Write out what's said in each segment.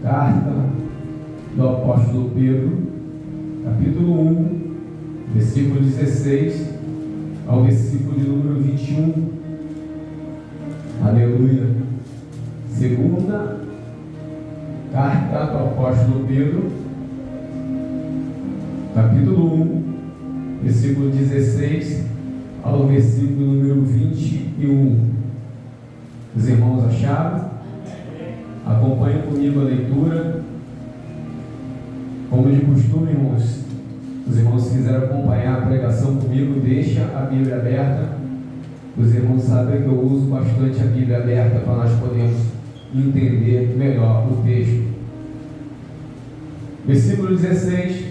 Carta do apóstolo Pedro, capítulo 1, versículo 16 ao versículo de número 21. Aleluia. Segunda carta do apóstolo Pedro, capítulo 1, versículo 16 ao versículo número 21. Os irmãos acharam? Acompanhem comigo a leitura. Como de costume, irmãos, os irmãos, se quiserem acompanhar a pregação comigo, deixa a Bíblia aberta. Os irmãos sabem que eu uso bastante a Bíblia aberta para nós podermos entender melhor o texto. Versículo 16: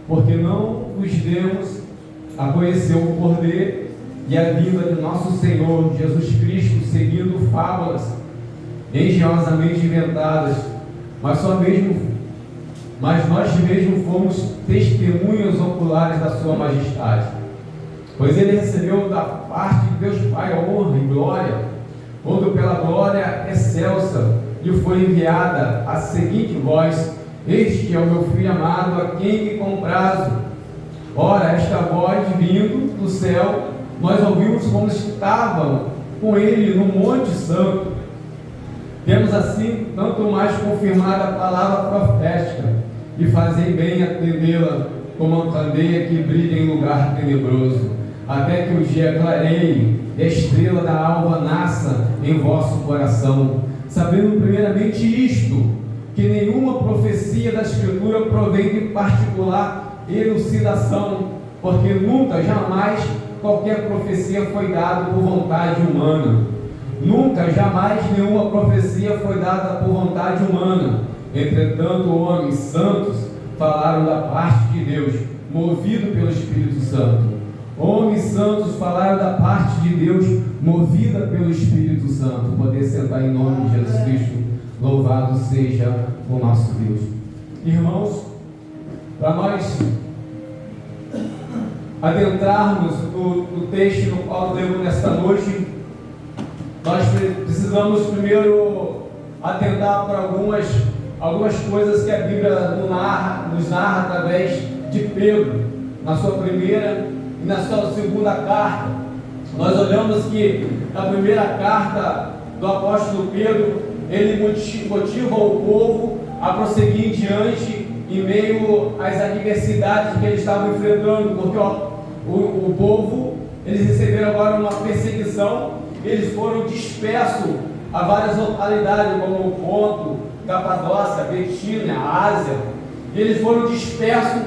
porque não vos demos a conhecer o poder e a vinda de nosso Senhor Jesus Cristo, seguindo fábulas engenhosamente inventadas, mas nós mesmos fomos testemunhas oculares da sua majestade. Pois ele recebeu da parte de Deus Pai a honra e glória, quando pela glória excelsa lhe foi enviada a seguinte voz: este é o meu filho amado, a quem me comprazo. Ora, esta voz vindo do céu, nós ouvimos como estavam com ele no Monte Santo. Temos assim tanto mais confirmada a palavra profética, e fazei bem atendê-la, como a candeia que brilha em lugar tenebroso, até que o dia clareie e a estrela da alva nasça em vosso coração, sabendo primeiramente isto, que nenhuma profecia da Escritura provém de particular elucidação, porque nunca, jamais, qualquer profecia foi dada por vontade humana. Nunca, jamais, nenhuma profecia foi dada por vontade humana. Entretanto, homens santos falaram da parte de Deus, movido pelo Espírito Santo. Homens santos falaram da parte de Deus, movida pelo Espírito Santo. Poder sentar em nome de Jesus Cristo. Louvado seja o nosso Deus. Irmãos, para nós adentrarmos no texto no qual lemos nesta noite, nós precisamos primeiro atentar para algumas coisas que a Bíblia nos narra através de Pedro, na sua primeira e na sua segunda carta. Nós olhamos que na primeira carta do apóstolo Pedro, ele motiva o povo a prosseguir em diante em meio às adversidades que eles estavam enfrentando, porque o povo, eles receberam agora uma perseguição. Eles foram dispersos a várias localidades, como Ponto, Capadócia, Betínia, Ásia. Eles foram dispersos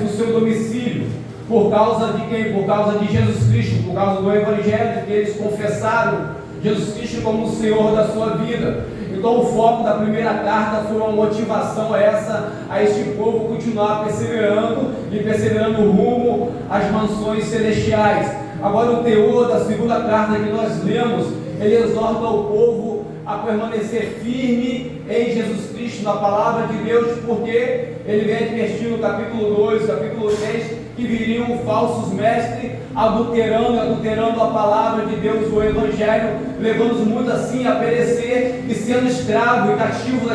do seu domicílio. Por causa de quem? Por causa de Jesus Cristo, por causa do Evangelho, que eles confessaram Jesus Cristo como o Senhor da sua vida. Então o foco da primeira carta foi uma motivação a este povo continuar perseverando rumo às mansões celestiais. Agora o teor da segunda carta que nós lemos, ele exorta o povo a permanecer firme em Jesus Cristo, na palavra de Deus, porque ele vem advertir no capítulo 2, capítulo 3, que viriam falsos mestres adulterando a palavra de Deus, o Evangelho, levando muitos assim a perecer e sendo escravos e cativos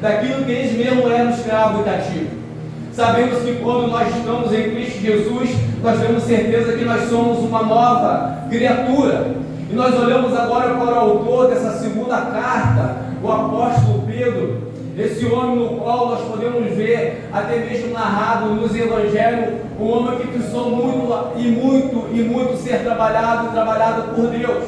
daquilo que eles mesmos eram escravos e cativos. Sabemos que quando nós estamos em Cristo Jesus, nós temos certeza que nós somos uma nova criatura. E nós olhamos agora para o autor dessa segunda carta, o apóstolo Pedro, esse homem no qual nós podemos ver, até mesmo narrado nos evangelhos, um homem que precisou muito ser trabalhado por Deus.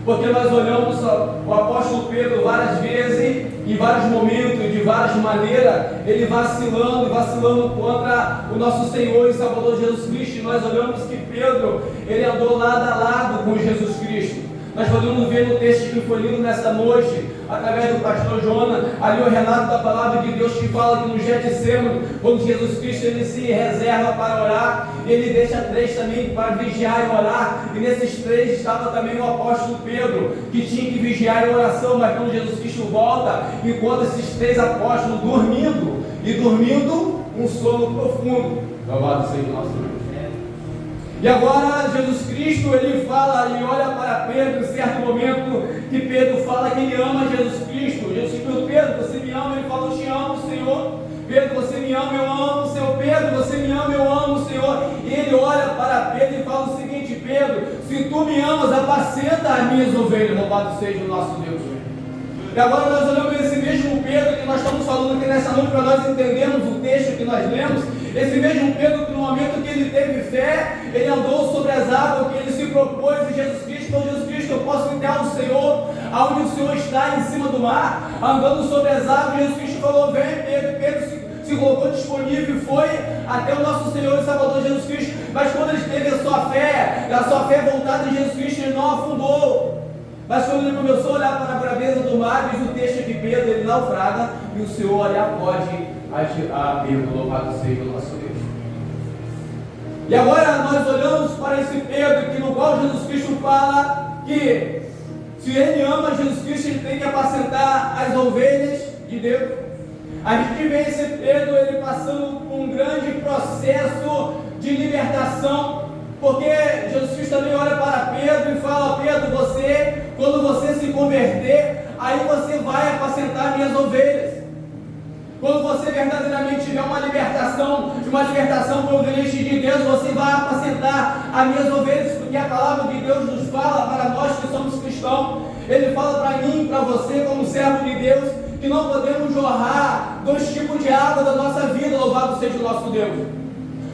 Porque nós olhamos o apóstolo Pedro várias vezes, em vários momentos, de várias maneiras, ele vacilando contra o nosso Senhor e Salvador Jesus Cristo. E nós olhamos que Pedro, ele andou lado a lado com Jesus Cristo. Nós podemos ver no texto que foi lido nessa noite, através do pastor Jonas, ali o relato da palavra de Deus que fala que no Getsemane, quando Jesus Cristo ele se reserva para orar, ele deixa 3 também para vigiar e orar, e nesses 3 estava também o apóstolo Pedro, que tinha que vigiar em oração. Mas quando Jesus Cristo volta, encontra esses 3 apóstolos dormindo um sono profundo. Louvado seja o nosso Deus. E agora Jesus Cristo, ele fala e olha para Pedro em certo momento, que Pedro fala que ele ama Jesus Cristo. Jesus Cristo: Pedro, você me ama? Ele fala: eu te Pedro, você me ama, eu amo o Senhor. Pedro, você me ama, eu amo o Senhor. E ele olha para Pedro e fala o seguinte: Pedro, se tu me amas, apacenta as minhas ovelhas. Louvado seja o nosso Deus. E agora nós olhamos esse mesmo Pedro que nós estamos falando aqui nessa noite, para nós entendermos o texto que nós lemos. Esse mesmo Pedro que no momento que ele teve fé, ele andou sobre as águas, que ele se propôs em Jesus Cristo. Então Jesus Cristo, eu posso entrar no Senhor, aonde o Senhor está, em cima do mar, andando sobre as águas. Jesus Cristo falou: vem Pedro. Pedro se colocou disponível e foi até o nosso Senhor e Salvador Jesus Cristo. Mas quando ele teve a sua fé voltada em Jesus Cristo, ele não afundou. Mas quando ele começou a olhar para a braveza do mar, diz o texto que Pedro, ele naufraga, e o Senhor olha, pode a Pedro. Louvado seja o nosso Deus. E agora nós olhamos para esse Pedro, que no qual Jesus Cristo fala que se ele ama Jesus Cristo, ele tem que apacentar as ovelhas de Deus. A gente vê esse Pedro, ele passando por um grande processo de libertação, porque Jesus Cristo também olha para Pedro e fala: Pedro, quando você se converter, aí você vai apacentar minhas ovelhas. Quando você verdadeiramente tiver uma libertação proveniente de Deus, você vai apacentar as minhas ovelhas, porque a palavra de Deus nos fala, para nós que somos cristãos, ele fala para mim e para você, como servo de Deus, que não podemos jorrar 2 tipos de água da nossa vida. Louvado seja o nosso Deus.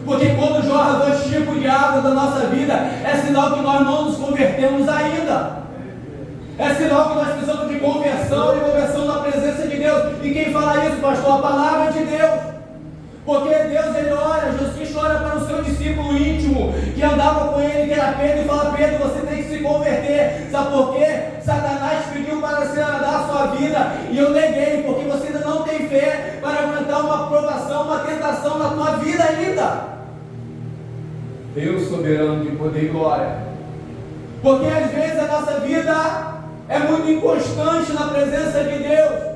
Porque quando jorra 2 tipos de água da nossa vida, é sinal que nós não nos convertemos ainda. É sinal que nós precisamos de conversão, e conversão na presença de Deus. E quem fala isso, pastor? A palavra de Deus. Porque Deus, ele olha, Jesus Cristo olha para o seu discípulo íntimo, que andava com ele, que era Pedro, e fala: Pedro, você tem que se converter. Sabe por quê? Satanás pediu para se dar a sua vida, e eu neguei, porque você ainda não tem fé para aguentar uma provação, uma tentação na tua vida ainda. Deus soberano de poder e glória. Porque às vezes a nossa vida é muito inconstante na presença de Deus.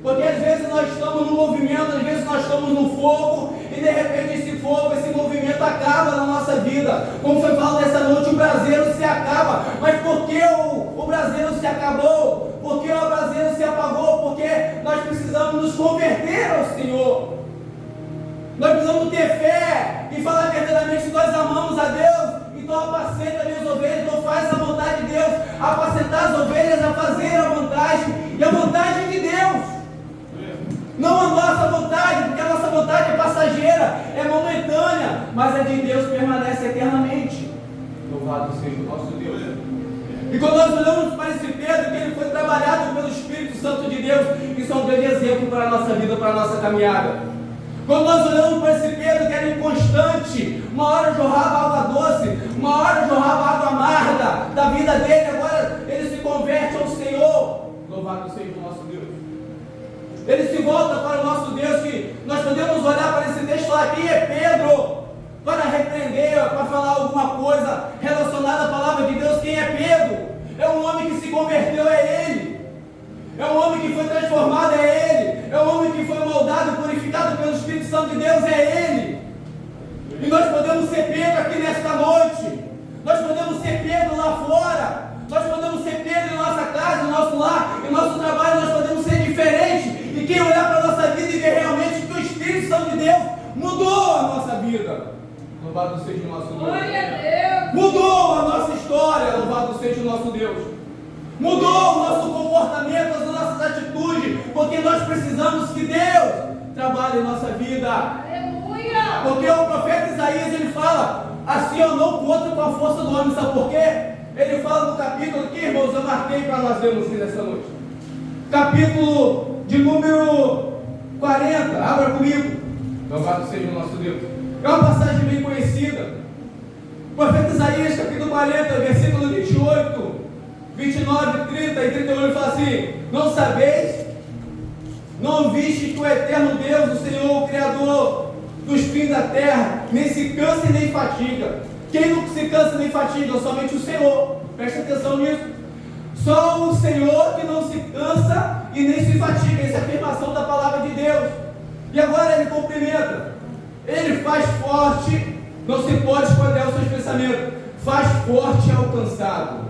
Porque às vezes nós estamos no movimento, às vezes nós estamos no fogo, e de repente esse fogo, esse movimento acaba na nossa vida. Como foi falado nessa noite, o braseiro se acaba. Mas por que o braseiro se acabou? Por que o braseiro se apagou? Porque nós precisamos nos converter ao Senhor. Nós precisamos ter fé e falar verdadeiramente: se nós amamos a Deus, então apacenta as minhas ovelhas, então faz a vontade de Deus. Apacentar as ovelhas é fazer a vontade, e a vontade de Deus. Não a nossa vontade, porque a nossa vontade é passageira, é momentânea, mas a de Deus permanece eternamente. Louvado seja o nosso Deus. E quando nós olhamos para esse Pedro, que ele foi trabalhado pelo Espírito Santo de Deus, isso é um grande exemplo para a nossa vida, para a nossa caminhada. Quando nós olhamos para esse Pedro, que era inconstante, uma hora jorrava água doce, uma hora jorrava água amarga da vida dele, agora ele se converte ao Senhor. Louvado seja o nosso Deus. Ele se volta para o nosso Deus, que nós podemos olhar para esse texto e falar: quem é Pedro? Para repreender, para falar alguma coisa relacionada à palavra de Deus. Quem é Pedro? É um homem que se converteu, é ele. É um homem que foi transformado, é ele. É um homem que foi moldado, purificado pelo Espírito Santo de Deus, é ele. E nós podemos ser Pedro aqui nesta noite. Nós podemos ser Pedro lá fora. Nós podemos ser Pedro em nossa casa, em nosso lar, em nosso trabalho. Nós podemos ser diferentes. E quem olhar para a nossa vida e ver realmente que o Espírito Santo de Deus mudou a nossa vida. Louvado seja o nosso Deus. Glória a Deus. Mudou a nossa história. Louvado seja o nosso Deus. Mudou o nosso comportamento, as nossas atitudes, porque nós precisamos que Deus trabalhe em nossa vida. Aleluia! Porque o profeta Isaías, ele fala: assim eu não conto com a força do homem. Sabe por quê? Ele fala no capítulo aqui, irmãos, eu marquei para nós lermos aqui nessa noite. Capítulo de número 40, abra comigo. Louvado seja o nosso Deus. É uma passagem bem conhecida. O profeta Isaías, capítulo 40, versículo 28, 29, 30 e 31, ele fala assim: não sabeis, não viste que o eterno Deus, o Senhor, o Criador dos fins da terra, nem se cansa e nem fatiga. Quem não se cansa nem fatiga? Somente o Senhor. Preste atenção nisso. Só o Senhor que não se cansa e nem se fatiga. Essa é a afirmação da palavra de Deus. E agora ele cumprimenta. Ele faz forte, não se pode esconder os seus pensamentos. Faz forte ao cansado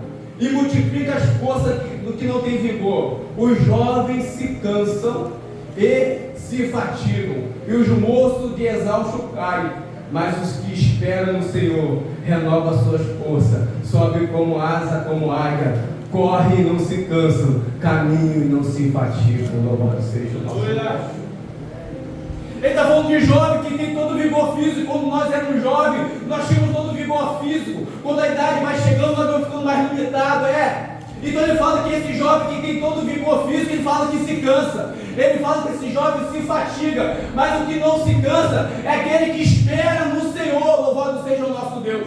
e multiplica as forças do que não tem vigor. Os jovens se cansam e se fatigam, e os moços de exausto caem, mas os que esperam no Senhor renovam as suas forças, sobem como asa, como águia, correm e não se cansam, caminham e não se fatigam. Louvado seja o nosso Deus. Ele está falando de jovem que tem todo o vigor físico. Quando nós éramos jovens, nós tínhamos todo o vigor físico. Quando a idade vai chegando, nós vamos ficando mais limitados. Então ele fala que esse jovem que tem todo o vigor físico, ele fala que se cansa. Ele fala que esse jovem se fatiga. Mas o que não se cansa é aquele que espera no Senhor. Louvado seja o nosso Deus.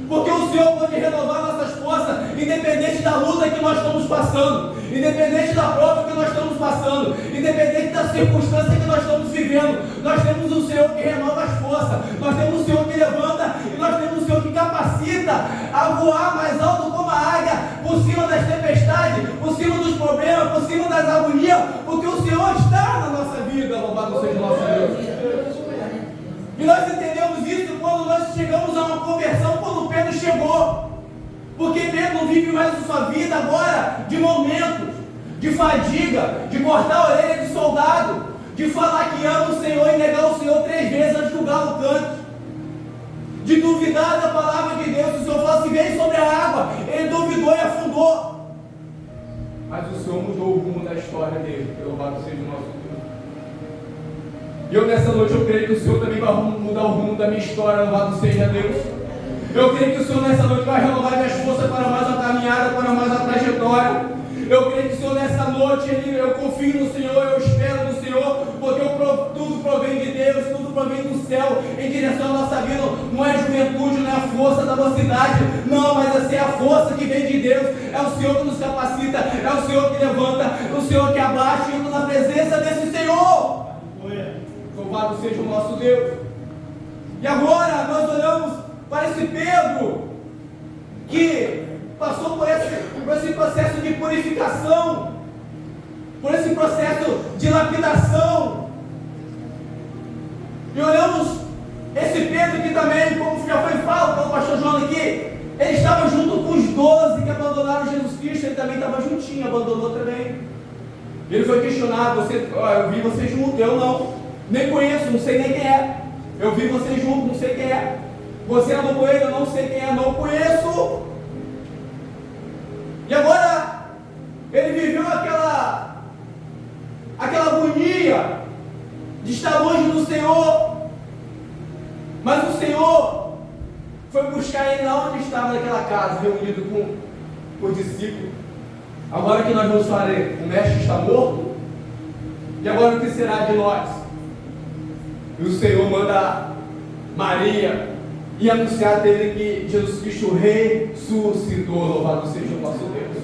Porque o Senhor pode renovar nossas forças, independente da luta que nós estamos passando, independente da prova que nós estamos passando, independente da circunstância que nós estamos vivendo. Nós temos um Senhor que renova as forças, nós temos um Senhor que levanta, e nós temos um Senhor que capacita a voar mais alto como a águia, por cima das tempestades, por cima dos problemas, por cima das agonias, porque o Senhor está na nossa vida. Louvado seja o nosso Deus. E nós entendemos isso quando nós chegamos a uma conversão, quando Pedro chegou. Porque Pedro não vive mais a sua vida agora de momentos, de fadiga, de cortar a orelha de soldado, de falar que ama o Senhor e negar o Senhor 3 vezes antes que o galo cante, de duvidar da palavra de Deus. O Senhor fala assim: vem sobre a água. Ele duvidou e afundou. Mas o Senhor mudou o rumo da história dele. Louvado seja o nosso Deus. E eu nessa noite eu creio que o Senhor também vai mudar o rumo da minha história. Louvado seja Deus. Eu creio que o Senhor nessa noite vai renovar minhas forças para mais uma caminhada, para mais uma trajetória. Eu creio que o Senhor nessa noite, eu confio no Senhor, eu espero no Senhor, porque tudo provém de Deus, tudo provém do céu, em direção à nossa vida. Não é a juventude, não é a força da mocidade, não, mas é a força que vem de Deus. É o Senhor que nos capacita, é o Senhor que levanta, o Senhor que abaixa, e eu estou na presença desse Senhor. Louvado seja o nosso Deus. E agora nós olhamos para esse Pedro que passou por esse processo de purificação, por esse processo de lapidação. E olhamos esse Pedro que também, como já foi falado pelo pastor João aqui, ele estava junto com os 12 que abandonaram Jesus Cristo. Ele também estava juntinho, abandonou também. Ele foi questionado: eu vi você junto. Eu não, nem conheço, não sei nem quem é. Eu vi você junto, não sei quem é. Você andou com ele, eu não sei quem é, não conheço. E agora ele viveu aquela agonia de estar longe do Senhor. Mas o Senhor foi buscar ele lá onde estava, naquela casa, reunido com os discípulos. Agora que nós vamos fazer, o mestre está morto. E agora o que será de nós? E o Senhor manda Maria e anunciar dele que Jesus Cristo ressuscitou. Louvado seja o nosso Deus.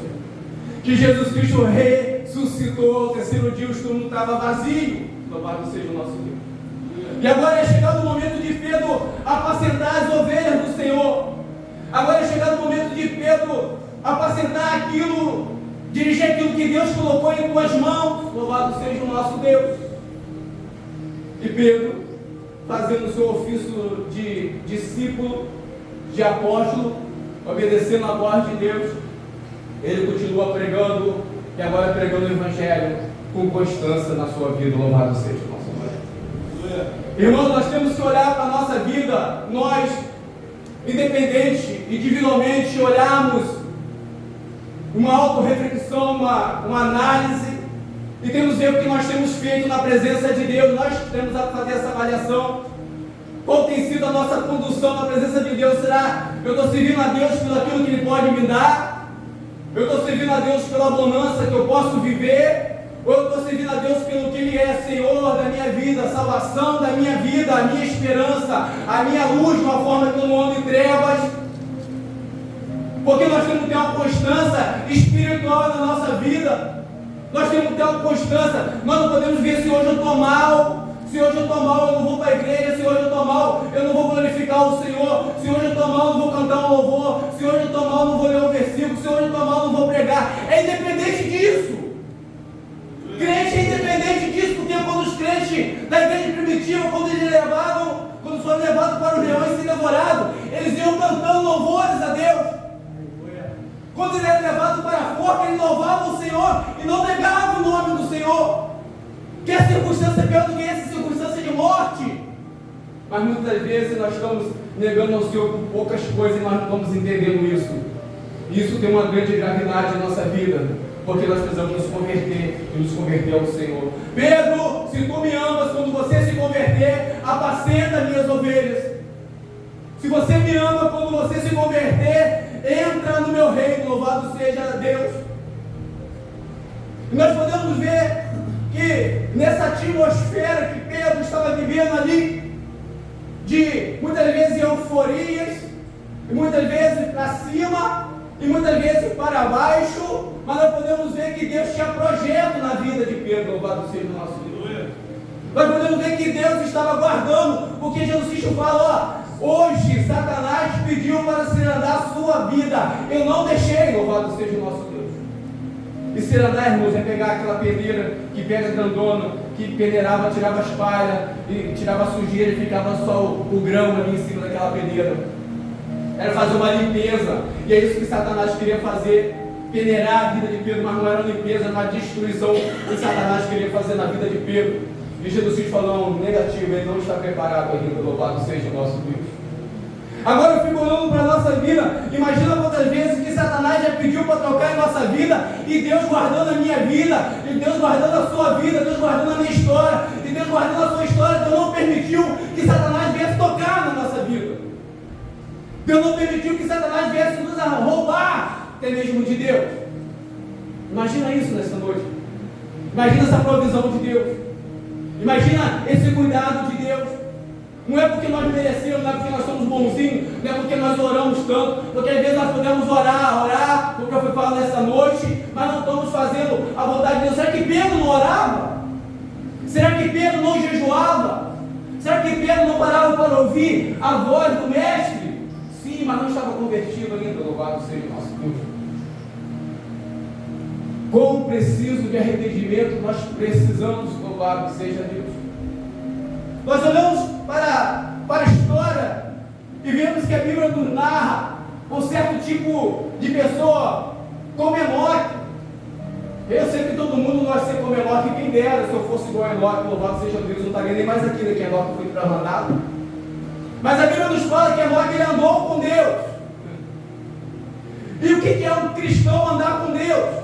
Que Jesus Cristo ressuscitou. Ao 3º dia o túmulo estava vazio. Louvado seja o nosso Deus. E agora é chegado o momento de Pedro apacentar as ovelhas do Senhor. Agora é chegado o momento de Pedro apacentar aquilo, dirigir aquilo que Deus colocou em tuas mãos. Louvado seja o nosso Deus. E Pedro, fazendo o seu ofício de discípulo, de apóstolo, obedecendo a voz de Deus, ele continua pregando, e agora pregando o Evangelho com constância na sua vida. Louvado seja o nosso Deus. Irmãos, nós temos que olhar para a nossa vida, nós, independente, individualmente, olharmos uma autorreflexão, uma análise, e temos ver o que nós temos feito na presença de Deus. Nós temos a fazer essa avaliação. Qual tem sido a nossa condução na presença de Deus? Será eu estou servindo a Deus pelo aquilo que Ele pode me dar? Eu estou servindo a Deus pela bonança que eu posso viver? Ou eu estou servindo a Deus pelo que Ele é, Senhor da minha vida, a salvação da minha vida, a minha esperança, a minha luz, de uma forma que eu não ando em trevas? Porque nós temos que ter uma constância espiritual na nossa vida. Nós temos que ter uma constância. Nós não podemos ver: se hoje eu estou mal, se hoje eu estou mal, eu não vou para a igreja. Se hoje eu estou mal, eu não vou glorificar o Senhor. Se hoje eu estou mal, eu não vou cantar um louvor. Se hoje eu estou mal, eu não vou ler um versículo. Se hoje eu estou mal, eu não vou pregar. É independente disso. Crente é independente disso, porque quando os crentes da igreja primitiva, quando foram levados para os leões e ser devorados, eles iam cantando louvores a Deus. Quando ele era levado para a forca, ele louvava o Senhor e não negava o nome do Senhor. Que assim circunstância pior do que essa circunstância de morte. Mas muitas vezes nós estamos negando ao Senhor por poucas coisas e nós não estamos entendendo isso. Isso tem uma grande gravidade na nossa vida, porque nós precisamos nos converter e nos converter ao Senhor. Pedro, se tu me amas, quando você se converter, apacenta minhas ovelhas. Se você me ama, quando você se converter, entra no meu reino, louvado seja Deus. E nós podemos ver que nessa atmosfera que Pedro estava vivendo ali, de muitas vezes euforias, e muitas vezes para cima, e muitas vezes para baixo, mas nós podemos ver que Deus tinha projeto na vida de Pedro, louvado seja o nosso Deus. Nós podemos ver que Deus estava guardando, porque Jesus Cristo fala, hoje Satanás pediu para cirandar a sua vida, eu não deixei, louvado seja o nosso Deus. E cirandar, irmãos, é pegar aquela peneira que pega grandona, que peneirava, tirava as palhas, e tirava a sujeira e ficava só o grão ali em cima daquela peneira. Era fazer uma limpeza, e é isso que Satanás queria fazer, peneirar a vida de Pedro, mas não era uma limpeza, era uma destruição que Satanás queria fazer na vida de Pedro. E Jesus Cristo falou negativo, ele não está preparado ainda, louvado seja o nosso Deus. Agora eu fico olhando para a nossa vida, imagina quantas vezes que Satanás já pediu para trocar em nossa vida, e Deus guardando a minha vida, e Deus guardando a sua vida, Deus guardando a minha história, e Deus guardando a sua história. Deus não permitiu que Satanás viesse tocar na nossa vida. Deus não permitiu que Satanás viesse nos roubar, até mesmo de Deus. Imagina isso nessa noite. Imagina essa provisão de Deus. Imagina esse cuidado de Deus. Não é porque nós merecemos, não é porque nós somos bonzinhos, não é porque nós oramos tanto, porque às vezes nós podemos orar, como eu fui falar nessa noite, mas não estamos fazendo a vontade de Deus. Será que Pedro não orava? Será que Pedro não jejuava? Será que Pedro não parava para ouvir a voz do Mestre? Sim, mas não estava convertido ainda, louvado seja o nosso Deus. Quão preciso de arrependimento nós precisamos, louvado seja Deus. Nós olhamos para a história e vemos que a Bíblia nos narra um certo tipo de pessoa como Enoque. Eu sei que todo mundo não vai ser como Enoque, quem dera se eu fosse igual a Enoque, louvado seja Deus, não estaria nem mais aqui, né, que Enoque foi translandado. Mas a Bíblia nos fala que Enoque ele andou com Deus. E o que é um cristão andar com Deus?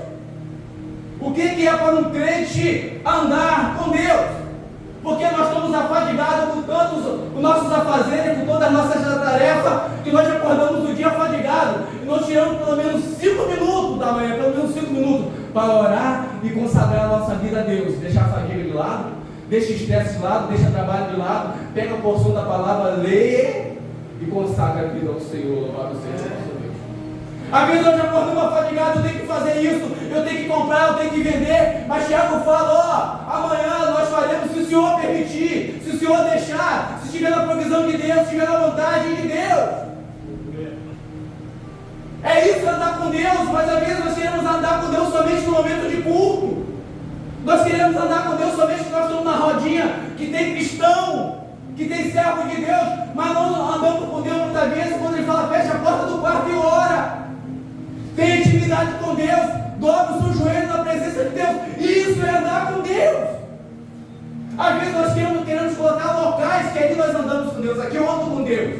O que é para um crente andar com Deus? Porque nós estamos afadigados com tantos os nossos afazeres, com todas as nossas tarefas, que nós acordamos o dia afadigados, e nós tiramos pelo menos 5 minutos da manhã, pelo menos 5 minutos, para orar e consagrar a nossa vida a Deus. Deixar a fadiga de lado, deixa o estresse de lado, deixa o trabalho de lado, pega a porção da palavra, lê e consagra a vida ao Senhor, louvado seja o nosso Deus. Às vezes nós acordamos afadigados, eu tenho que fazer isso, eu tenho que comprar, eu tenho que vender, mas Tiago fala, amanhã nós faremos, se o Senhor permitir, se o Senhor deixar, se estiver na provisão de Deus, se estiver na vontade de Deus. É isso, andar com Deus, mas às vezes nós queremos andar com Deus somente no momento de culto. Nós queremos andar com Deus somente quando nós estamos na rodinha, que tem cristão, que tem servo de Deus, mas não andamos com Deus muitas vezes quando Ele fala, fecha a porta do quarto e ora. Tem intimidade com Deus, dobra o seu joelho na presença de Deus. Isso é andar com Deus. Às vezes nós queremos colocar locais que ali nós andamos com Deus. Aqui eu ando com Deus.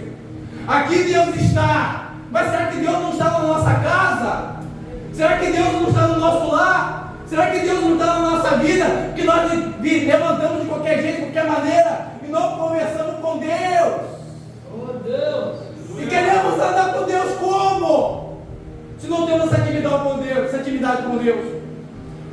Aqui Deus está. Mas será que Deus não está na nossa casa? Será que Deus não está no nosso lar? Será que Deus não está na nossa vida? Que nós levantamos de qualquer jeito, de qualquer maneira e não conversamos com Deus. Oh Deus! E queremos andar com Deus como? Se não temos essa atividade com Deus.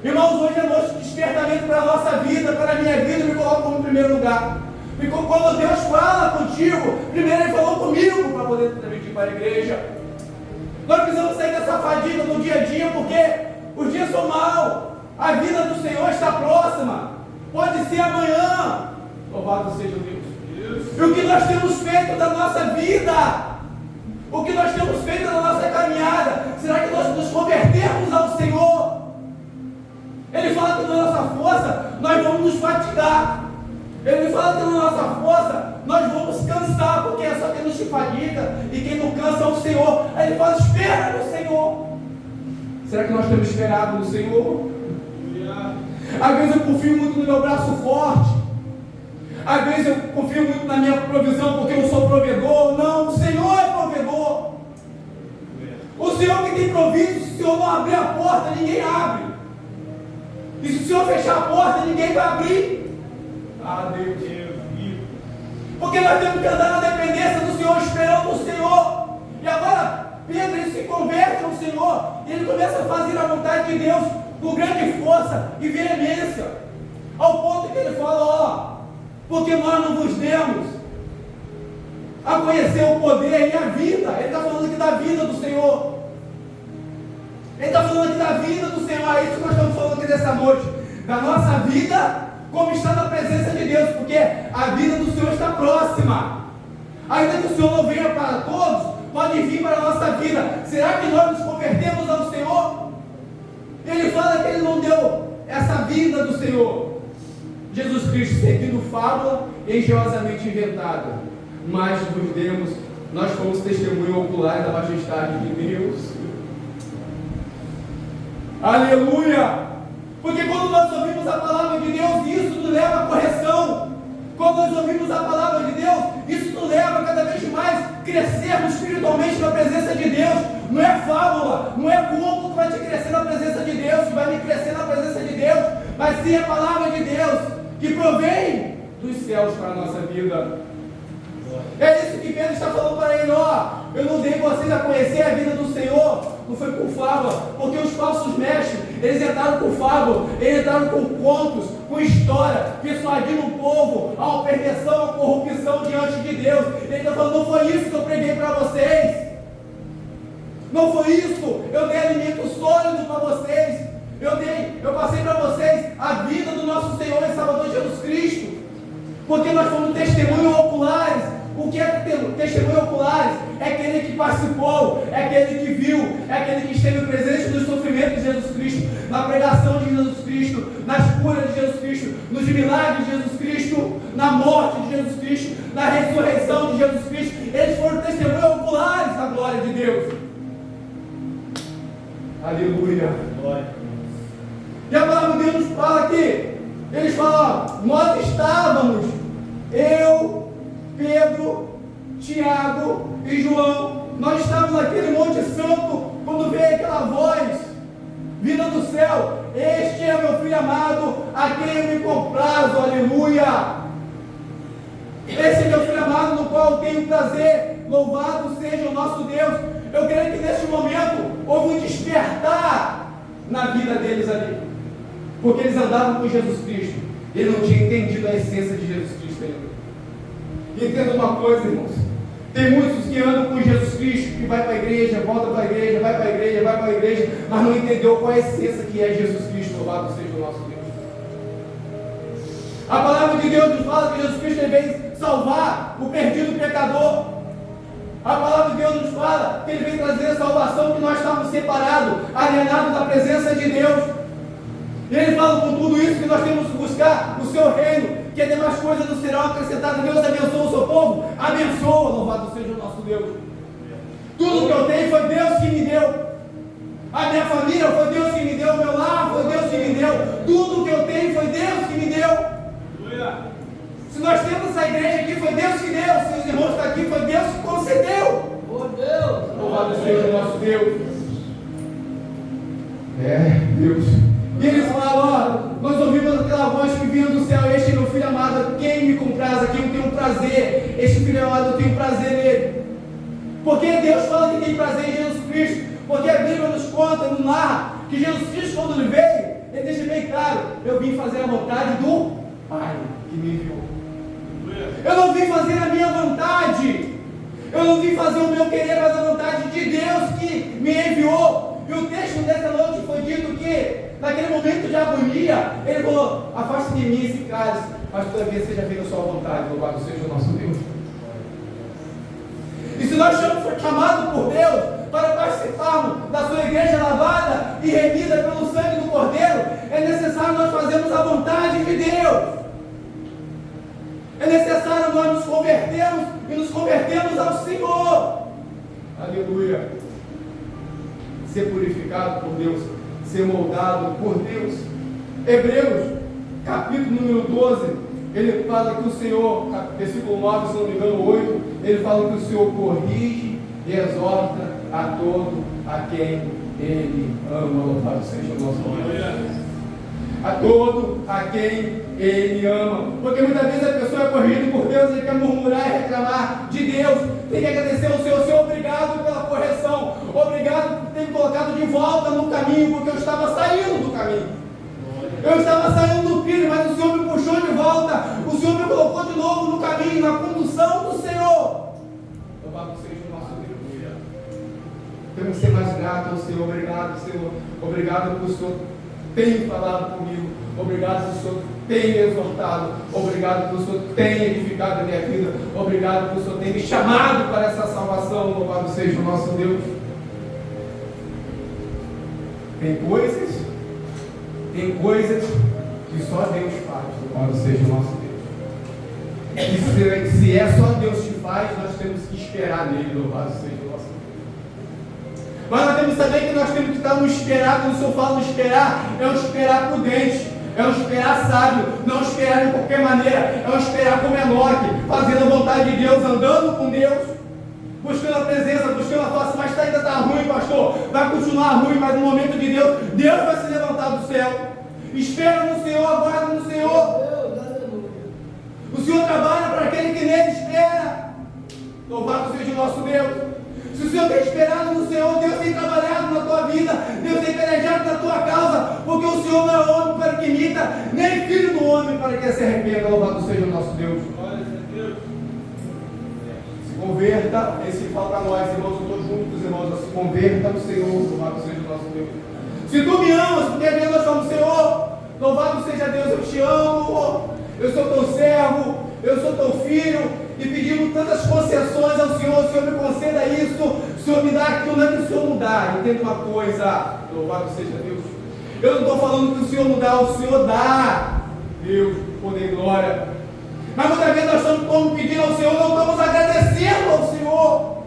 Irmãos, hoje é nosso despertamento para a nossa vida, para a minha vida, me coloca como primeiro lugar. E quando Deus fala contigo, primeiro Ele falou comigo para poder transmitir para a igreja. Nós precisamos sair dessa fadiga do dia a dia, porque os dias são maus, a vida do Senhor está próxima, pode ser amanhã. Louvado seja Deus. E o que nós temos feito da nossa vida? O que nós temos feito na nossa caminhada? Será que nós nos convertermos ao Senhor? Ele fala que na nossa força nós vamos nos fatigar. Ele fala que na nossa força nós vamos cansar, porque é só quem nos fadiga e quem não cansa é o Senhor. Aí ele fala, espera no Senhor. Será que nós temos esperado no Senhor? Às vezes eu confio muito no meu braço forte. Às vezes eu confio muito na minha provisão porque eu sou provedor. Não, o Senhor é provedor. O Senhor que tem provido. Se o Senhor não abrir a porta, ninguém abre. E se o Senhor fechar a porta, ninguém vai abrir. Ah, Deus. Porque nós temos que andar na dependência do Senhor, esperando o Senhor. E agora, Pedro, ele se converte ao Senhor. E ele começa a fazer a vontade de Deus com grande força e veemência. Ao ponto que ele fala, porque nós não vos demos a conhecer o poder e a vida. Ele está falando aqui da vida do Senhor. Ele está falando aqui da vida do Senhor. É isso que nós estamos falando aqui nessa noite. Da nossa vida, como está na presença de Deus. Porque a vida do Senhor está próxima. Ainda que o Senhor não venha para todos, pode vir para a nossa vida. Será que nós nos convertemos ao Senhor? Ele fala que Ele não deu essa vida do Senhor. Jesus Cristo, seguindo fábula engenhosamente inventada, mas nos demos, nós fomos testemunho ocular da majestade de Deus. Aleluia! Porque quando nós ouvimos a palavra de Deus, isso nos leva à correção. Quando nós ouvimos a palavra de Deus, isso nos leva cada vez mais a crescermos espiritualmente na presença de Deus. Não é fábula, não é conto que vai te crescer na presença de Deus, que vai me crescer na presença de Deus, mas sim a palavra de Deus, que provém dos céus para a nossa vida. É isso que Pedro está falando para ele, eu não dei vocês a conhecer a vida do Senhor, não foi com fábula, porque os falsos mestres, eles entraram com fábula, eles entraram com contos, com história, persuadindo o povo a uma perversão, a uma corrupção diante de Deus. Ele está falando, não foi isso que eu preguei para vocês, não foi isso, eu dei alimento sólido para vocês, eu passei para vocês a vida do nosso Senhor e Salvador Jesus Cristo, porque nós fomos testemunhos oculares. O que é testemunho oculares? É aquele que participou, é aquele que viu, é aquele que esteve presente nos sofrimentos de Jesus Cristo, na pregação de Jesus Cristo, nas curas de Jesus Cristo, nos milagres de Jesus Cristo, na morte de Jesus Cristo, na ressurreição de Jesus Cristo. Eles foram testemunhos oculares da glória de Deus. Aleluia. E a palavra de Deus nos fala que eles falam, nós estávamos, eu, Pedro, Tiago e João, nós estávamos naquele Monte Santo, quando veio aquela voz vinda do céu, este é meu filho amado, a quem eu me comprazo, aleluia. Esse é meu filho amado, no qual eu tenho prazer, louvado seja o nosso Deus. Eu creio que neste momento houve um despertar na vida deles ali, porque eles andavam com Jesus Cristo, ele não tinha entendido a essência de Jesus Cristo ainda. Entenda uma coisa, irmãos, tem muitos que andam com Jesus Cristo, que vai para a igreja, volta para a igreja, vai para a igreja, vai para a igreja, mas não entendeu qual é a essência que é Jesus Cristo, louvado seja o nosso Deus. A palavra de Deus nos fala que Jesus Cristo veio salvar o perdido pecador. A palavra de Deus nos fala que Ele veio trazer a salvação, que nós estávamos separados, alienados da presença de Deus. E Ele fala com tudo isso que nós temos que buscar o Seu reino, que as demais coisas não serão acrescentadas. Deus abençoa o seu povo, abençoa, louvado seja o nosso Deus. Tudo que eu tenho foi Deus que me deu. A minha família foi Deus que me deu, o meu lar foi Deus que me deu. Tudo que eu tenho foi Deus que me deu. Se nós temos essa igreja aqui, foi Deus que deu. Se os irmãos estão aqui, foi Deus que concedeu. Oh Deus! Louvado seja o nosso Deus. Deus. E eles falam, nós ouvimos aquela voz que vinha do céu, este é meu filho amado, quem me compraz, a quem eu tenho prazer, este filho amado, eu tenho prazer nele. Porque Deus fala que tem prazer em Jesus Cristo, porque a Bíblia nos conta, nos narra, que Jesus Cristo, quando ele veio, ele deixa bem claro, eu vim fazer a vontade do Pai que me enviou. Eu não vim fazer a minha vontade, eu não vim fazer o meu querer, mas a vontade de Deus que me enviou. E o texto dessa noite foi dito que, naquele momento de agonia, ele falou, afasta de mim esse cálice, mas todavia seja feita a sua vontade, louvado seja o nosso Deus. E se nós somos chamados por Deus para participarmos da sua igreja lavada e remida pelo sangue do Cordeiro, é necessário nós fazermos a vontade de Deus. É necessário nós nos convertermos e nos convertermos ao Senhor. Aleluia. Ser purificado por Deus, ser moldado por Deus. Hebreus, capítulo número 12, ele fala que o Senhor, versículo 9, se não me engano, 8, ele fala que o Senhor corrige e exorta a todo a quem ele ama. Louvado seja o nosso Deus. A todo a quem ele ama. Porque muitas vezes a pessoa é corrigida por Deus, ele quer murmurar e reclamar de Deus. Tem que agradecer ao Senhor. Senhor, obrigado pela correção. Obrigado por ter me colocado de volta no caminho, porque eu estava saindo do caminho. Eu estava saindo do trilho, mas o Senhor me puxou de volta. O Senhor me colocou de novo no caminho, na condução do Senhor. Louvado seja o nosso Deus. Temos que ser mais grato ao Senhor. Obrigado, Senhor. Obrigado por o Senhor tem falado comigo. Obrigado por o Senhor tem me exortado. Obrigado por o Senhor tem edificado a minha vida. Obrigado por o Senhor tem me chamado para essa salvação. Louvado seja o nosso Deus. Tem coisas que só Deus faz. Louvado seja o nosso Deus. E se é só Deus que faz, nós temos que esperar nele. Louvado seja o nosso Deus. Mas nós temos que saber que nós temos que estar no esperar. Quando o Senhor fala no esperar, é um esperar prudente, é um esperar sábio, não esperar de qualquer maneira, é um esperar como Enoque, fazendo a vontade de Deus, andando com Deus, buscando a presença, buscando a face. Mas ainda está ruim, pastor, vai continuar ruim, mas no momento de Deus, Deus vai se levantar do céu. Espera no Senhor, aguarda no Senhor. O Senhor trabalha para aquele que nele espera. Louvado seja o nosso Deus. Se o Senhor tem esperado no Senhor, Deus tem trabalhado na tua vida, Deus tem pelejado na tua causa, porque o Senhor não é homem para que imita, nem filho do homem para que se arrependa. Louvado seja o nosso Deus. Se converta, esse falta a nós, irmãos, eu estou junto com os irmãos, se converta no Senhor, louvado seja o nosso Deus. Se tu me amas, porque às vezes nós falamos, Senhor, louvado seja Deus, eu te amo, eu sou teu servo, eu sou teu filho, e pedimos tantas concessões ao Senhor, o Senhor me conceda isso, o Senhor me dá aquilo, não é que o Senhor não dá. Entenda uma coisa, louvado seja Deus. Eu não estou falando que o Senhor não dá, o Senhor dá. Deus, poder e glória. Mas muitas vezes nós estamos pedindo ao Senhor, não estamos agradecendo ao Senhor.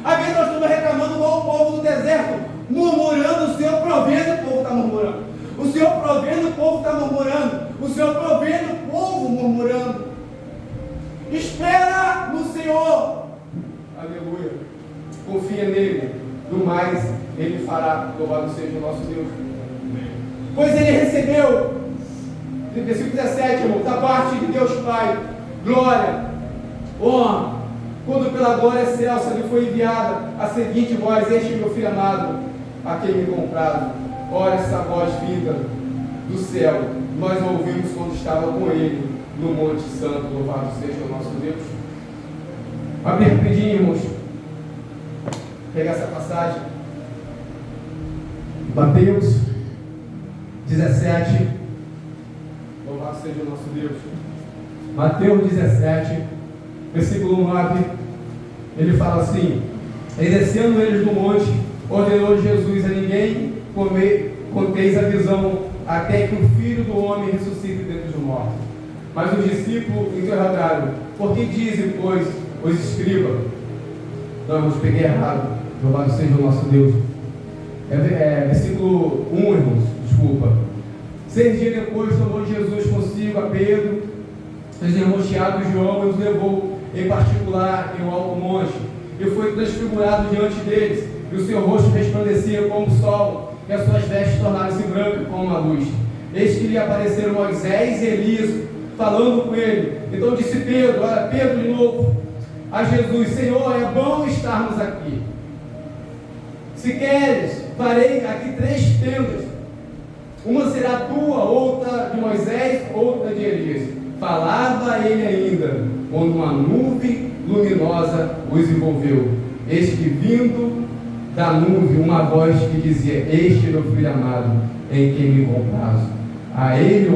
Às vezes nós estamos reclamando igual o povo do deserto, murmurando, o Senhor provendo, o povo está murmurando. O Senhor provendo, o povo está murmurando. O Senhor provendo, o povo murmurando. Espera no Senhor. Aleluia. Confia nele. Do mais, ele fará. Louvado seja o nosso Deus. Pois ele recebeu, versículo 17, irmão, da parte de Deus Pai, glória, honra, quando pela glória excelsa lhe foi enviada a seguinte voz: este é meu filho amado, a quem me comprado. Ora, essa voz vinda do céu, nós a ouvimos quando estava com ele no Monte Santo. Louvado seja o nosso Deus. Abrir rapidinho, irmãos. Pegar essa passagem. Mateus 17. Louvado seja o nosso Deus. Mateus 17, versículo 9. Ele fala assim: e descendo eles do monte, ordenou Jesus: a ninguém conteis a visão, até que o Filho do Homem ressuscite dentre os mortos. Mas os discípulos interrogaram: por que dizem, pois, os escribas? Não, eu peguei errado. Louvado seja o nosso Deus. Versículo 1, irmãos, desculpa. 6 dias depois tomou Jesus consigo a Pedro, os irmãos Tiago e João, e os levou em particular em um alto monte, e foi transfigurado diante deles, e o seu rosto resplandecia como o sol, e as suas vestes tornaram-se brancas como a luz. Eis que lhe apareceram Moisés e Elias, falando com ele. Então disse Pedro, olha, Pedro de novo, a Jesus: Senhor, é bom estarmos aqui. Se queres, farei aqui 3 tendas. Uma será tua, outra de Moisés, outra de Elias. Falava ele ainda, quando uma nuvem luminosa os envolveu. Eis que vindo da nuvem uma voz que dizia: este é meu filho amado, em quem me comprazo. A ele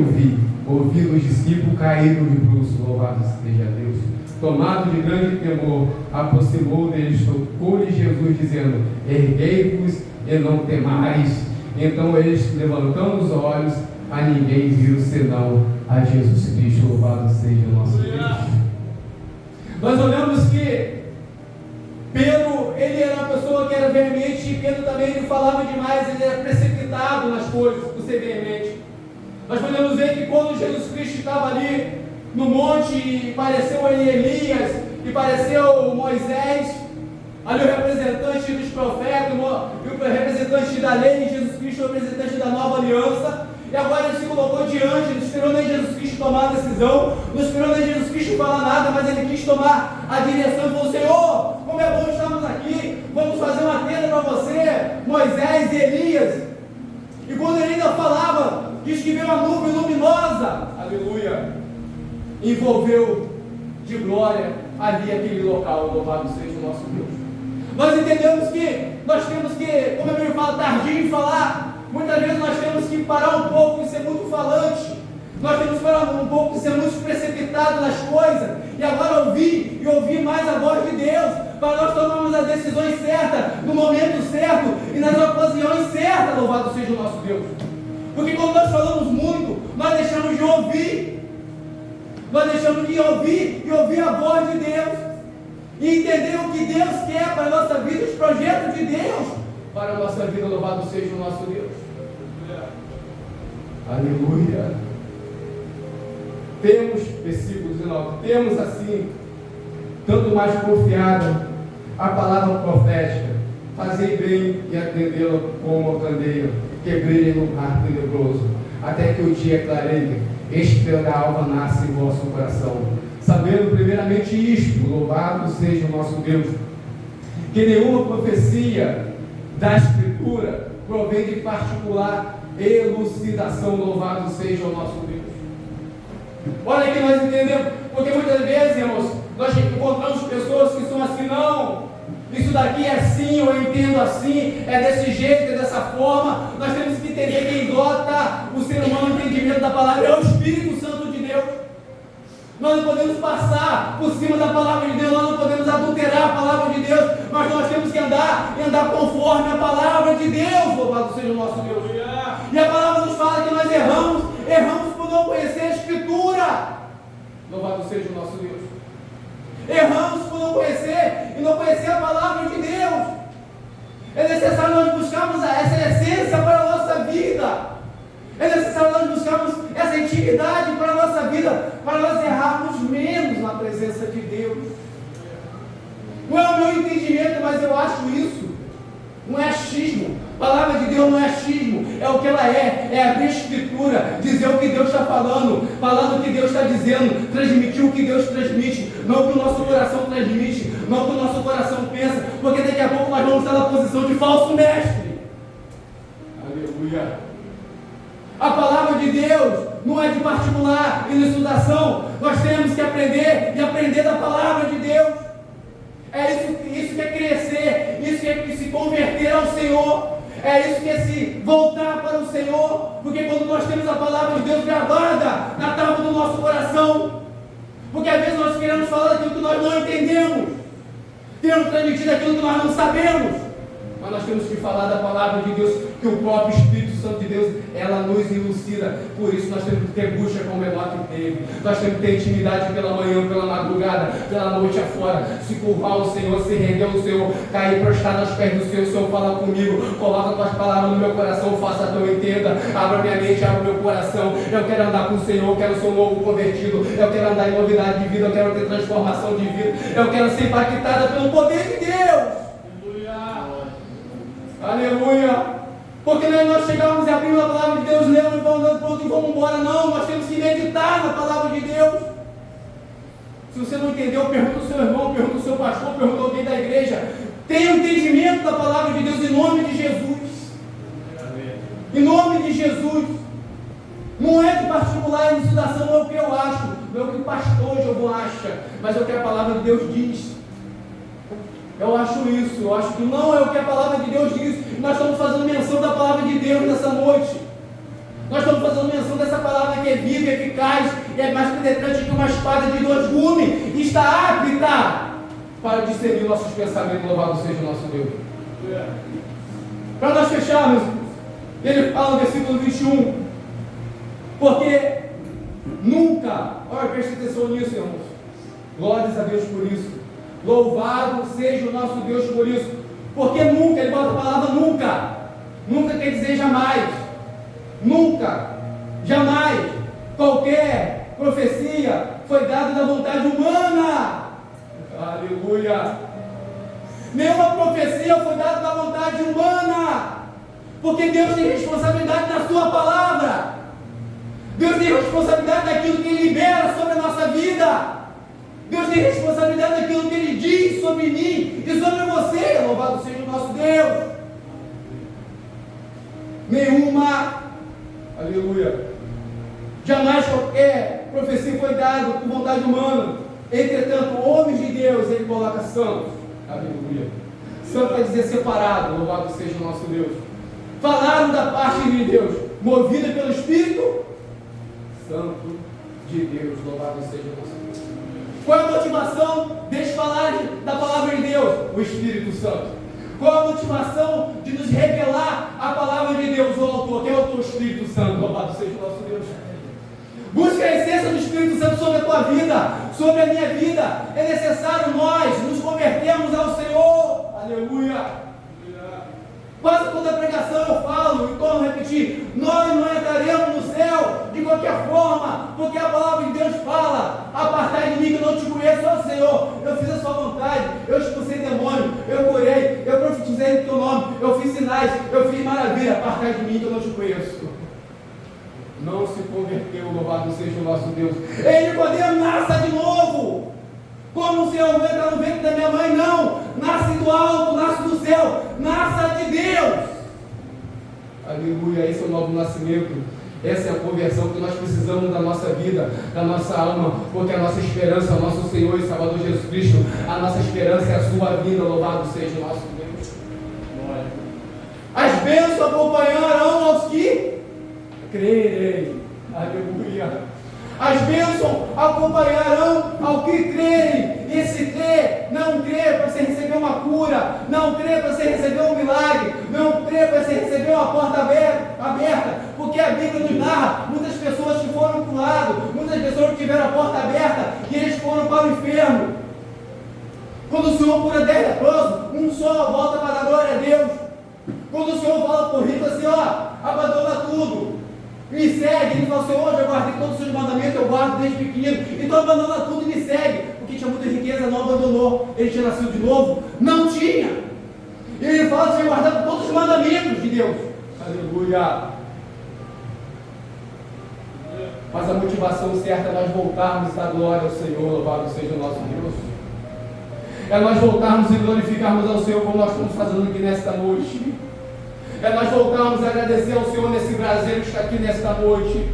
ouvindo os discípulos, caíram de bruços. Louvado seja Deus. Tomado de grande temor, aproximou deles, tocou-lhe Jesus, dizendo: erguei-vos e não temais. Então eles, levantando os olhos, a ninguém viram senão a Jesus Cristo. Louvado seja o nosso Deus. Nós olhamos que Pedro, ele era uma pessoa que era veemente, e Pedro também ele falava demais, ele era precipitado nas coisas, por ser veemente. Nós podemos ver que quando Jesus Cristo estava ali, no monte e pareceu Elias e pareceu Moisés, ali o representante dos profetas, o representante da lei, Jesus Cristo, o representante da nova aliança. E agora ele se colocou diante, não esperou nem Jesus Cristo tomar a decisão, não esperou nem Jesus Cristo falar nada, mas ele quis tomar a direção e falou: Senhor, como é bom estarmos aqui, vamos fazer uma tenda para você, Moisés e Elias. E quando ele ainda falava, diz que veio uma nuvem luminosa, aleluia, envolveu de glória ali aquele local. Louvado seja o nosso Deus. Nós entendemos que nós temos que, como a Bíblia fala, tardio em falar. Muitas vezes nós temos que parar um pouco de ser muito falante, nós temos que parar um pouco de ser muito precipitado nas coisas, e agora ouvir mais a voz de Deus, para nós tomarmos as decisões certas, no momento certo e nas ocasiões certas. Louvado seja o nosso Deus. Porque quando nós falamos muito, nós deixamos de ouvir, e ouvir a voz de Deus, e entender o que Deus quer para a nossa vida, os projetos de Deus para a nossa vida. Louvado seja o nosso Deus. Aleluia. Temos, versículo 19, temos assim, tanto mais confiado a palavra profética, fazei bem e atendê-la como a candeia, que brilha no mar tenebroso, até que o dia clareie, estrela da alva nasce em vosso coração. Sabendo primeiramente isto, louvado seja o nosso Deus, que nenhuma profecia da Escritura provém de particular elucidação. Louvado seja o nosso Deus. Olha que nós entendemos, porque muitas vezes, irmãos, nós encontramos pessoas que são assim: não, isso daqui é assim, eu entendo assim, é desse jeito, é dessa forma. Nós temos que entender que quem dota o ser humano no entendimento da palavra é o Espírito Santo de Deus. Nós não podemos passar por cima da palavra de Deus, nós não podemos adulterar a palavra de Deus, mas nós temos que andar conforme a palavra de Deus. Louvado seja o nosso Deus. E a palavra nos fala que nós erramos por não conhecer a Escritura. Louvado seja o nosso Deus. Erramos por não conhecer e não conhecer a palavra de Deus. É necessário nós buscarmos essa essência para a nossa vida. É necessário nós buscarmos essa intimidade para a nossa vida, para nós errarmos menos na presença de Deus. Não é o meu entendimento, mas eu acho isso. Não é achismo. A palavra de Deus não é achismo, é o que ela é abrir a Escritura, dizer o que Deus está falando, falar do que Deus está dizendo, transmitir o que Deus transmite, não o que o nosso coração transmite, não o que o nosso coração pensa, porque daqui a pouco nós vamos estar na posição de falso mestre. Aleluia. A palavra de Deus não é de particular elucidação, nós temos que aprender e aprender da palavra de Deus. É isso que é crescer, isso que é se converter ao Senhor, é isso que é se voltar para o Senhor, porque quando nós temos a palavra de Deus gravada na tábua do nosso coração, porque às vezes nós queremos falar daquilo que nós não entendemos, queremos transmitir daquilo que nós não sabemos, mas nós temos que falar da palavra de Deus, que o próprio Espírito Santo de Deus, ela nos elucida. Por isso nós temos que ter bucha como Enoque teve, nós temos que ter intimidade pela manhã, pela madrugada, pela noite afora, se curvar ao Senhor, se render ao Senhor, cair prostrado aos pés do Senhor fala comigo, coloca tuas palavras no meu coração, faça que eu entenda, abra minha mente, abra meu coração. Eu quero andar com o Senhor, eu quero ser um novo convertido, eu quero andar em novidade de vida, eu quero ter transformação de vida, eu quero ser impactada pelo poder de Deus. Aleluia! Porque nós chegamos e abrimos a palavra de Deus, lemos e vamos andando pronto e vamos embora. Não, nós temos que meditar na palavra de Deus. Se você não entendeu, pergunta ao seu irmão, pergunta ao seu pastor, pergunta a alguém da igreja. Tenha entendimento da palavra de Deus em nome de Jesus. Em nome de Jesus. Não é de particular elucidação, não é o que eu acho, não é o que o pastor Jovão acha, mas é o que a palavra de Deus diz. Eu acho isso, eu acho que não é o que a palavra de Deus diz. Nós estamos fazendo menção da palavra de Deus nessa noite. Nós estamos fazendo menção dessa palavra que é viva, eficaz, e é mais penetrante que uma espada de 2 gumes, e está apta para discernir nossos pensamentos. Louvado seja o nosso Deus. Para nós fecharmos, ele fala no versículo 21, porque nunca, olha, preste atenção nisso, irmãos, glórias a Deus por isso. Louvado seja o nosso Deus por isso, porque nunca, ele bota a palavra nunca quer dizer jamais, nunca, jamais, qualquer profecia foi dada da vontade humana. Aleluia. Nenhuma profecia foi dada da vontade humana. Porque Deus tem responsabilidade na sua palavra. Deus tem responsabilidade naquilo que Ele libera sobre a nossa vida. Deus tem responsabilidade naquilo que Ele diz sobre mim e sobre você. Louvado seja o nosso Deus. Nenhuma, aleluia, jamais qualquer profecia foi dada por vontade humana. Entretanto, homens de Deus, Ele coloca santos. Aleluia. Santo quer dizer separado. Louvado seja o nosso Deus. Falaram da parte de Deus, movida pelo Espírito Santo de Deus. Louvado seja o nosso Deus. Qual é a motivação deles falarem da palavra de Deus? O Espírito Santo. Qual a motivação de nos revelar a palavra de Deus? O autor, quem é o autor? O Espírito Santo. Louvado seja o nosso Deus. Busca a essência do Espírito Santo sobre a tua vida, sobre a minha vida. É necessário nós nos convertermos ao Senhor. Aleluia. Quase toda pregação eu falo e torno a repetir: nós não entraremos no céu de qualquer forma, porque a palavra de Deus fala: apartai de mim que eu não te conheço, ó Senhor. Eu fiz a sua vontade, eu expulsei demônio, eu curei, eu profetizei no teu nome, eu fiz sinais, eu fiz maravilha. Apartai de mim que eu não te conheço. Não se converteu, louvado seja o nosso Deus. Ei, Nicodemo, nasça de novo. Como o Senhor vai entrar no ventre da minha mãe? Não. Nasce do alto, nasce do céu, nasça de Deus. Aleluia, esse é o novo nascimento. Essa é a conversão que nós precisamos da nossa vida, da nossa alma, porque a nossa esperança é o nosso Senhor e Salvador Jesus Cristo. A nossa esperança é a sua vida, louvado seja o nosso Deus. As bênçãos acompanharão aos que crerem. Aleluia. As bênçãos acompanharão ao que crerem. E esse crer, não crer para você receber uma cura, não crer para você receber um milagre, não crer para você receber uma porta aberta, porque a Bíblia nos narra muitas pessoas que foram para o lado, muitas pessoas que tiveram a porta aberta e eles foram para o inferno. Quando o Senhor cura 10 leprosos, um só volta para a glória a Deus. Quando o Senhor fala para o rico assim, abandona tudo, me segue, ele fala: Senhor, eu guardei todos os seus mandamentos, eu guardo desde pequeno, então abandona tudo e me segue, porque tinha muita riqueza, não abandonou. Ele tinha nascido de novo? Não tinha. E ele fala: tinha guardado todos os mandamentos de Deus. Aleluia. Mas a motivação certa é nós voltarmos da glória ao Senhor, louvado seja o nosso Deus. É nós voltarmos e glorificarmos ao Senhor como nós estamos fazendo aqui nesta noite. É nós voltarmos a agradecer ao Senhor nesse brasileiro que está aqui nesta noite.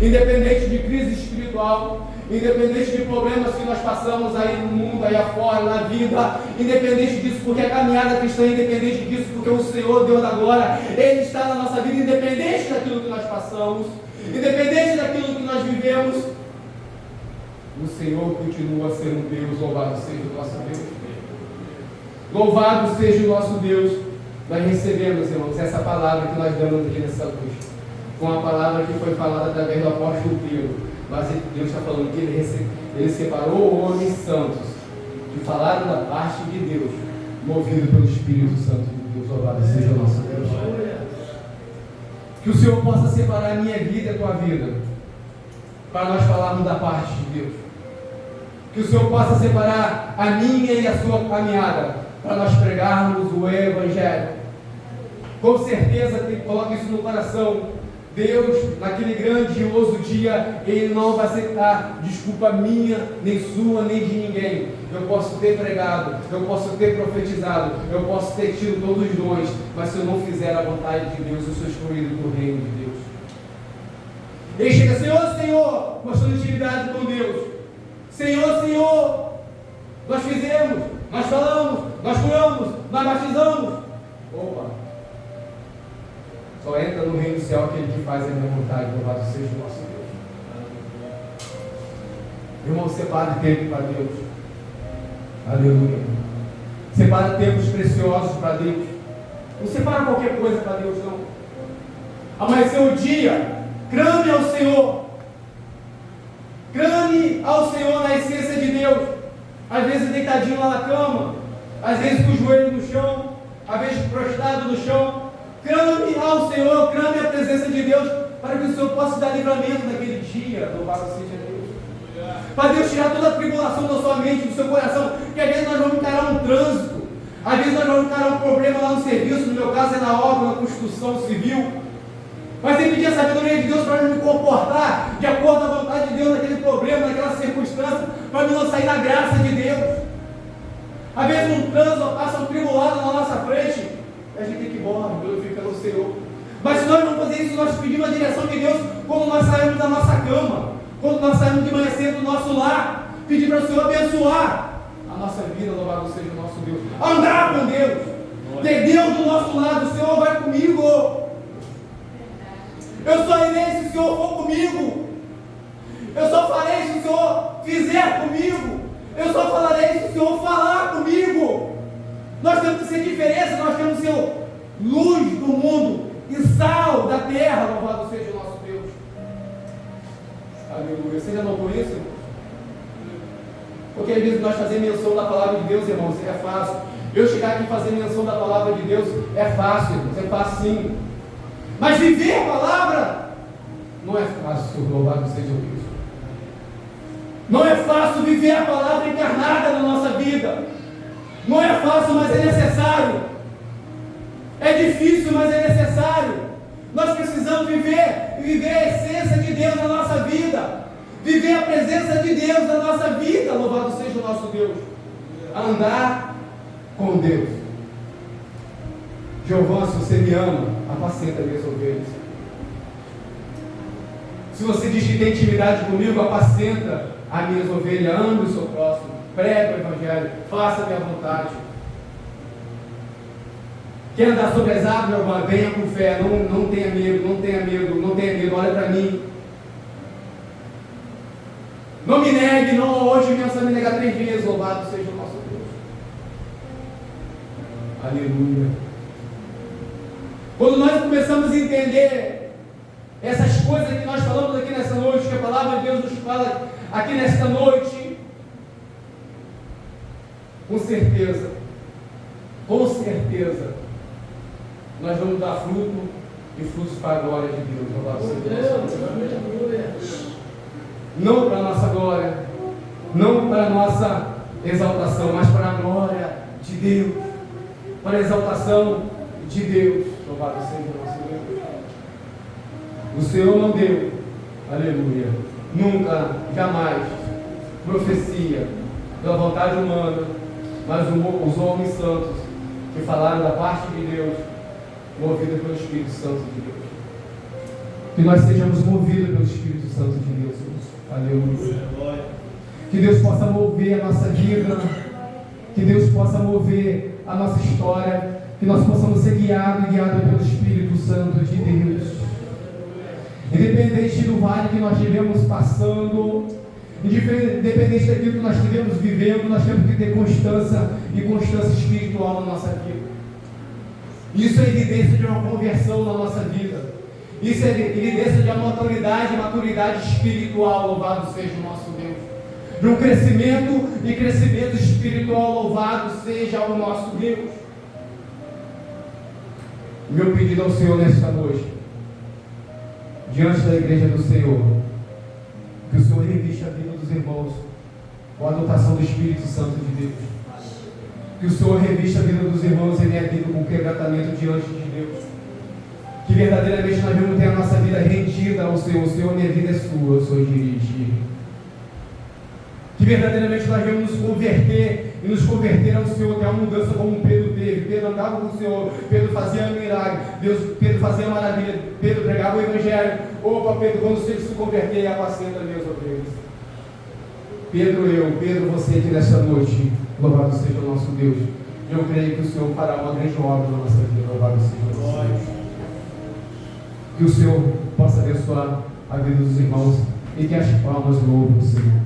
Independente de crise espiritual, independente de problemas que nós passamos aí no mundo, aí afora, na vida, independente disso, porque a caminhada cristã, independente disso, porque o Senhor, Deus da glória, Ele está na nossa vida, independente daquilo que nós passamos, independente daquilo que nós vivemos, o Senhor continua sendo Deus. Louvado seja o nosso Deus. Louvado seja o nosso Deus. Nós recebemos, irmãos, essa palavra que nós damos aqui nessa noite. Foi uma palavra que foi falada através do apóstolo Pedro. Mas Deus está falando que ele separou homens santos que falaram da parte de Deus, movido pelo Espírito Santo de Deus. Louvado seja o nosso Deus. Que o Senhor possa separar a minha vida e a tua vida, para nós falarmos da parte de Deus. Que o Senhor possa separar a minha e a sua caminhada, para nós pregarmos o Evangelho. Com certeza, coloque isso no coração. Deus, naquele grandioso dia, Ele não vai aceitar desculpa minha, nem sua, nem de ninguém. Eu posso ter pregado, eu posso ter profetizado, eu posso ter tido todos os dons, mas se eu não fizer a vontade de Deus, eu sou excluído do reino de Deus. Ele chega: Senhor, Senhor, mostrando intimidade com Deus. Senhor, Senhor, nós fizemos, nós falamos, nós curamos, nós batizamos. Opa! Só entra no reino do céu aquele que faz a minha vontade. Louvado seja o nosso Deus. Irmão, separe tempo para Deus. Aleluia. Separa tempos preciosos para Deus. Não separa qualquer coisa para Deus, não. Amanheceu o dia, clame ao Senhor. Clame ao Senhor na essência de Deus. Às vezes deitadinho lá na cama, às vezes com o joelho no chão, às vezes prostrado no chão. Clame ao Senhor, clame a presença de Deus, para que o Senhor possa dar livramento naquele dia. Louvado seja Deus. para Deus tirar toda a tribulação da sua mente, do seu coração, que às vezes nós vamos encarar um trânsito, às vezes nós vamos encarar um problema lá no serviço, no meu caso é na obra, na construção civil, mas tem que pedir a sabedoria de Deus para me comportar de acordo com a vontade de Deus naquele problema, naquela circunstância, para não sair na graça de Deus. Às vezes um trânsito passa um tribulado na nossa frente, a gente tem que ir embora, glorificar o Senhor. Mas se nós não fazer isso, nós pedimos a direção de Deus quando nós saímos da nossa cama, quando nós saímos de manhã cedo do nosso lar, pedir para o Senhor abençoar a nossa vida, louvado seja o nosso Deus. Andar com Deus, ter Deus do nosso lado, o Senhor vai comigo. Eu só irei se o Senhor for comigo. Eu só farei se o Senhor fizer comigo. Eu só falarei se o Senhor falar comigo. Nós temos que ser diferença, nós temos que ser luz do mundo e sal da terra, louvado seja o nosso Deus. Aleluia. Você já notou isso? Porque às vezes nós fazemos menção da palavra de Deus, irmãos, é fácil. Eu chegar aqui e fazer menção da palavra de Deus é fácil, irmãos, é facinho. Mas viver a palavra não é fácil, louvado seja o Deus. Não é fácil viver a palavra encarnada na nossa vida. Não é fácil, mas é necessário. É difícil, mas é necessário. Nós precisamos viver a essência de Deus na nossa vida. Viver a presença de Deus na nossa vida, louvado seja o nosso Deus. Andar com Deus. Giovão, se você me ama, apacenta minhas ovelhas. Se você diz que tem intimidade comigo, apacenta as minhas ovelhas, ame o seu próximo, prega o Evangelho, faça a minha vontade. Quer andar sobre as águas, Giovão? Venha com fé, não tenha medo, não tenha medo, não tenha medo, olha para mim. Não me negue, não, hoje pensa me negar 3 vezes, louvado seja o nosso Deus. Aleluia. Quando nós começamos a entender essas coisas que nós falamos aqui nessa noite, que a palavra de Deus nos fala aqui nesta noite, com certeza, nós vamos dar fruto e frutos para a glória de Deus. Louvado seja o nosso Deus. Não para a nossa glória, não para a nossa exaltação, mas para a glória de Deus, para a exaltação de Deus. Louvado seja o nosso Deus. O Senhor não deu, aleluia, nunca, jamais, profecia da vontade humana, mas os homens santos que falaram da parte de Deus, movidos pelo Espírito Santo de Deus. Que nós sejamos movidos pelo Espírito Santo de Deus. Aleluia. Que Deus possa mover a nossa vida, que Deus possa mover a nossa história, que nós possamos ser guiados pelo Espírito Santo de Deus. Independente do vale que nós estivemos passando, independente daquilo que nós estivemos vivendo, nós temos que ter constância espiritual na nossa vida. Isso é evidência de uma conversão na nossa vida. Isso é evidência de uma maturidade espiritual, louvado seja o nosso Deus. De um crescimento espiritual, louvado seja o nosso Deus. Meu pedido ao Senhor nesta noite, diante da igreja do Senhor, que o Senhor revista a vida dos irmãos com a adotação do Espírito Santo de Deus. Que o Senhor revista a vida dos irmãos e minha vida com quebrantamento diante de Deus. Que verdadeiramente nós vamos ter a nossa vida rendida ao Senhor. Senhor, minha vida é sua, o Senhor dirige. Que verdadeiramente nós vamos nos converter e nos converter ao Senhor, ter uma mudança como Pedro teve. Pedro andava com o Senhor, Pedro fazia milagre, Pedro fazia maravilha, Pedro pregava o Evangelho. Opa, Pedro, quando você se converter, apacenta minhas ovelhas. Pedro, você aqui nesta noite, louvado seja o nosso Deus. Eu creio que o Senhor fará uma grande obra na nossa vida, louvado seja o nosso Deus. Que o Senhor possa abençoar a vida dos irmãos e que as palmas louvem o Senhor.